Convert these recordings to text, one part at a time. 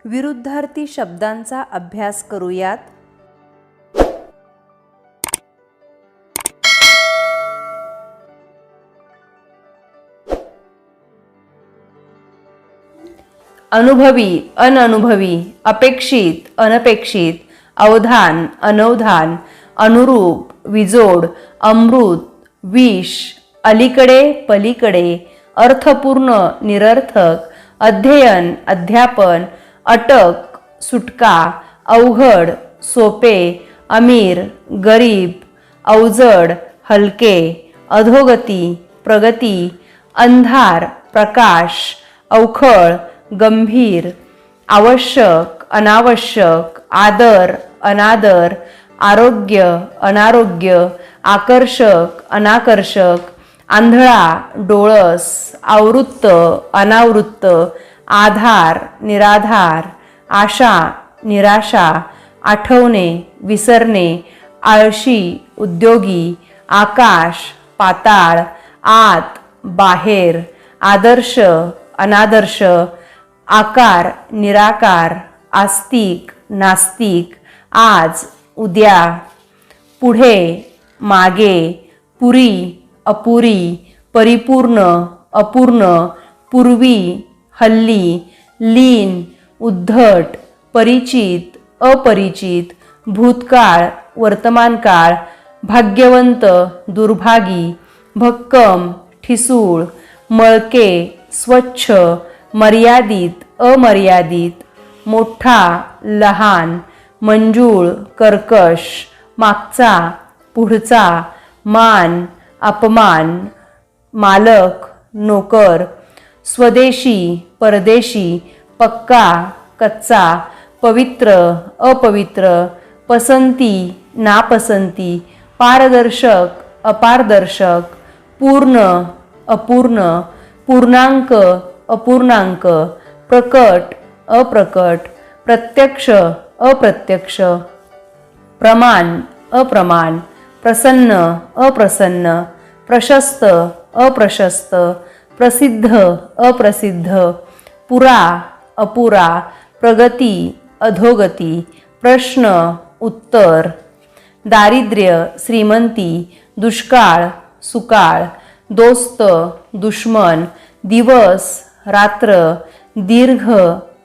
विरुद्धार्थी शब्दांचा अभ्यास करूयात. अनुभवी, अननुभवी, अपेक्षित, अनपेक्षित, अवधान, अनवधान, अनुरूप, विजोड, अमृत, विष, अलीकडे, पलीकडे, अर्थपूर्ण, निरर्थक, अध्ययन, अध्यापन, अटक, सुटका, अवघड, सोपे, अमीर, गरीब, अवजड, हलके, अधोगती, प्रगती, अंधार, प्रकाश, अवखळ, गंभीर, आवश्यक, अनावश्यक, आदर, अनादर, आरोग्य, अनारोग्य, आकर्षक, अनाकर्षक, आंधळा, डोळस, आवृत्त, अनावृत्त, आधार, निराधार, आशा, निराशा, आठवणे, विसरणे, आळशी, उद्योगी, आकाश, पाताळ, आत, बाहेर, आदर्श, अनादर्श, आकार, निराकार, आस्तिक, नास्तिक, आज, उद्या, पुढे, मागे, पुरी, अपुरी, परिपूर्ण, अपूर्ण, पूर्वी, हल्ली, लीन, उद्धट, परिचित, अपरिचित, भूतकाळ, वर्तमानकाळ, भाग्यवंत, दुर्भागी, भक्कम, ठिसूळ, मळके, स्वच्छ, मर्यादित, अमर्यादित, मोठा, लहान, मंजूळ, कर्कश, मागचा, पुढचा, मान, अपमान, मालक, नोकर, स्वदेशी, परदेशी, पक्का, कच्चा, पवित्र, अपवित्र, पसंती, नापसंती, पारदर्शक, अपारदर्शक, पूर्ण, अपूर्ण, पूर्णांक, अपूर्णांक, प्रकट, अप्रकट, प्रत्यक्ष, अप्रत्यक्ष, प्रमाण, अप्रमाण, प्रसन्न, अप्रसन्न, प्रशस्त, अप्रशस्त, प्रसिद्ध, अप्रसिद्ध, पुरा, अपुरा, प्रगती, अधोगती, प्रश्न, उत्तर, दारिद्र्य, श्रीमंती, दुष्काळ, सुकाळ, दोस्त, दुश्मन, दिवस, रात्र, दीर्घ,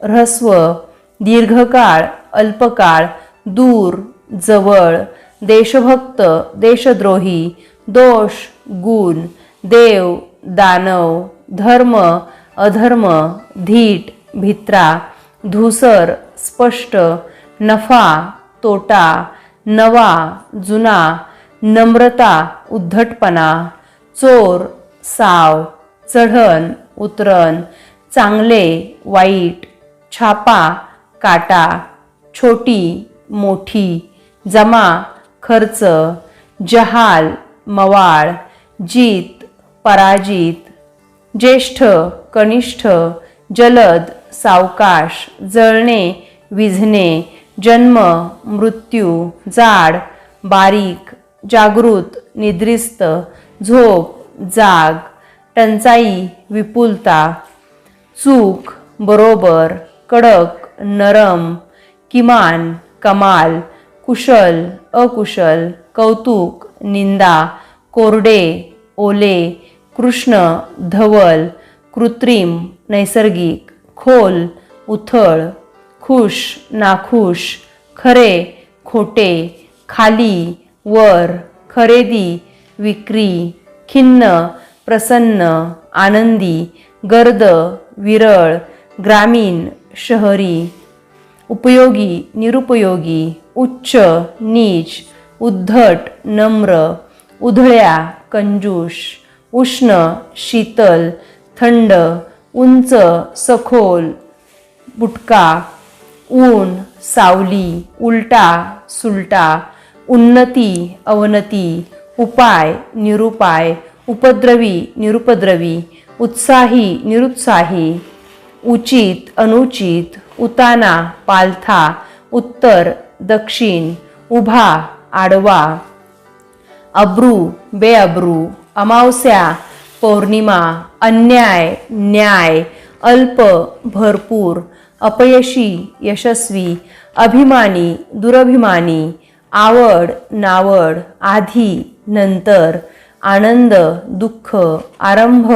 ऱ्हस्व, दीर्घकाळ, अल्पकाळ, दूर, जवळ, देशभक्त, देशद्रोही, दोष, गुण, देव, दानव, धर्म, अधर्म, धीट, भित्रा, धूसर, स्पष्ट, नफा, तोटा, नवा, जुना, नम्रता, उद्धटपणा, चोर, साव, चढण, उतरण, चांगले, वाईट, छापा, काटा, छोटी, मोठी, जमा, खर्च, जहाल, मवाळ, जीत, पराजित, ज्येष्ठ, कनिष्ठ, जलद, सावकाश, जळणे, विझणे, जन्म, मृत्यू, जाड, बारीक, जागृत, निद्रिस्त, झोप, जाग, टंचाई, विपुलता, चूक, बरोबर, कडक, नरम, किमान, कमाल, कुशल, अकुशल, कौतुक, निंदा, कोरडे, ओले, कृष्ण, धवल, कृत्रिम, नैसर्गिक, खोल, उथळ, खुश, नाखुश, खरे, खोटे, खाली, वर, खरेदी, विक्री, खिन्न, प्रसन्न, आनंदी, गर्द, विरळ, ग्रामीण, शहरी, उपयोगी, निरुपयोगी, उच्च, नीच, उद्धट, नम्र, उधळ्या, कंजूष, उष्ण, शीतल, थंड, उंच, सखोल, बुटका, ऊन, सावली, उलटा, सुलटा, उन्नती, अवनती, उपाय, निरुपाय, उपद्रवी, निरुपद्रवी, उत्साही, निरुत्साही, उचित, अनुचित, उताना, पालथा, उत्तर, दक्षिण, उभा, आडवा, अब्रू, बेअब्रू, अमावस्या, पौर्णिमा, अन्याय, न्याय, अल्प, भरपूर, अपयशी यशस्वी, अभिमानी दुरभिमानी, आवड नावड, आधी नंतर, आनंद दुःख, आरंभ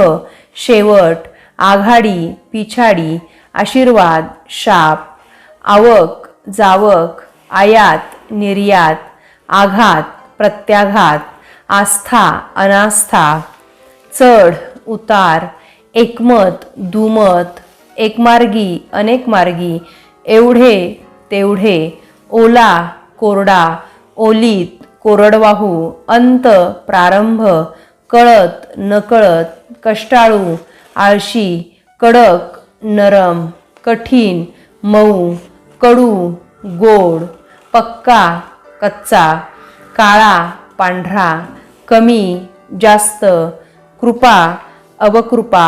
शेवट, आघाडी पिछाडी, आशीर्वाद शाप, आवक जावक, आयात निर्यात, आघात प्रत्याघात, आस्था अनास्था, चढ उतार, एकमत दुमत, एकमार्गी अनेकमार्गी, एवढे तेवढे, ओला कोरडा, ओलीत कोरडवाहू, अंत प्रारंभ, कळत नकळत, कष्टाळू आळशी, कडक नरम, कठीण मऊ, कडू गोड, पक्का कच्चा, काळा पांढरा, कमी जास्त, कृपा अवकृपा,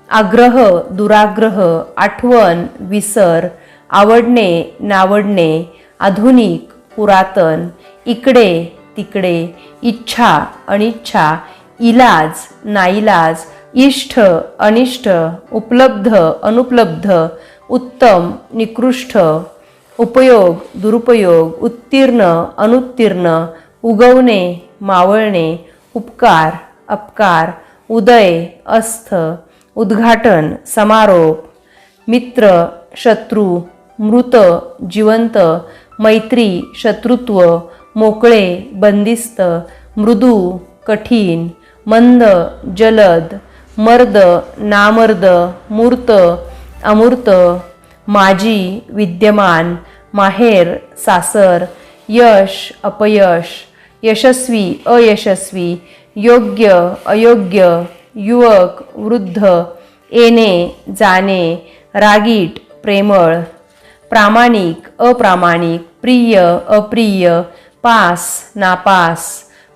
आग्रह दुराग्रह, आठवण विसर, आवडणे नावडणे, आधुनिक पुरातन, इकडे तिकडे, इच्छा अनिच्छा, इलाज नाईलाज, इष्ट अनिष्ट, उपलब्ध अनुपलब्ध, उत्तम निकृष्ट, उपयोग दुरुपयोग, उत्तीर्ण अनुत्तीर्ण, उगवणे मावळणे, उपकार अपकार, उदय अस्थ, उद्घाटन समारोप, मित्र शत्रू, मृत जिवंत, मैत्री शत्रुत्व, मोकळे बंदिस्त, मृदू कठीण, मंद जलद, मर्द नामर्द, मूर्त अमूर्त, माजी विद्यमान, माहेर सासर, यश अपयश, यशस्वी अयशस्वी, योग्य अयोग्य, युवक वृद्ध, येणे जाणे, रागीट प्रेमळ, प्रामाणिक अप्रामाणिक, प्रिय अप्रिय, पास नापास,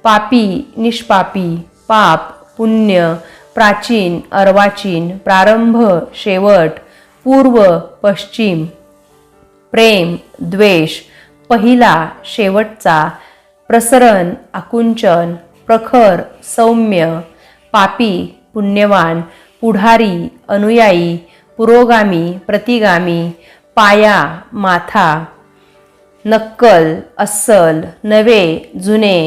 पापी निष्पापी, पाप पुण्य, प्राचीन अर्वाचीन, प्रारंभ शेवट, पूर्व पश्चिम, प्रेम द्वेष, पहिला शेवटचा, प्रसरण आकुंचन, प्रखर सौम्य, पापी पुण्यवान, पुढारी अनुयायी, पुरोगामी प्रतिगामी, पाया माथा, नक्कल अस्सल, नवे जुने,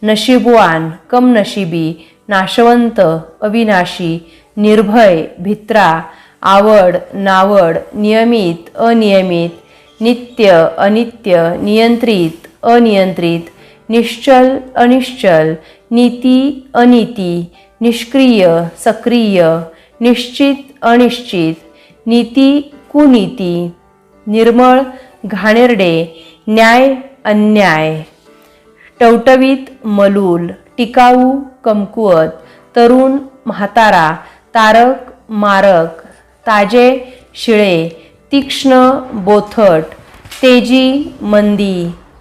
नशीबवान कमनशिबी, नाशवंत अविनाशी, निर्भय भित्रा, आवड नावड, नियमित अनियमित, नित्य अनित्य, नियंत्रित अनियंत्रित, निश्चल अनिश्चल, नीती अनीती, निष्क्रिय सक्रिय, निश्चित अनिश्चित, नीती कुनीती, निर्मळ घाणेरडे, न्याय अन्याय, टवटवीत मलूल, टिकाऊ कमकुवत, तरुण म्हातारा, तारक मारक, ताजे शिळे, तीक्ष्ण बोथट, तेजी मंदी,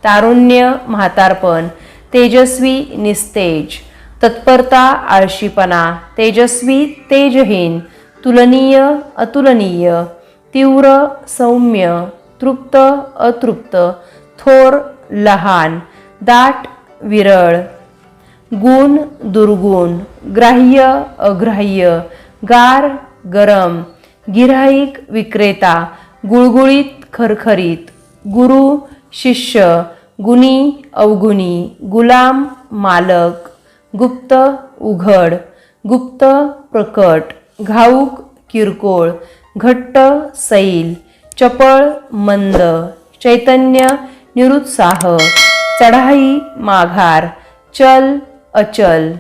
तारुण्य म्हातारपण, तेजस्वी निस्तेज, तत्परता आळशीपणा, तेजस्वी तेजहीन, तुलनीय अतुलनीय, तीव्र सौम्य, तृप्त अतृप्त, थोर लहान, दाट विरळ, गुण दुर्गुण, ग्राह्य अग्राह्य, गार गरम, गिऱ्हाईक विक्रेता, गुळगुळीत खरखरीत, गुरु शिष्य, गुणी अवगुणी, गुलाम मालक, गुप्त उघड, गुप्त प्रकट, घाऊक किरकोळ, घट्ट सैल, चपळ मंद, चैतन्य निरुत्साह, चढाई माघार, चल अचल.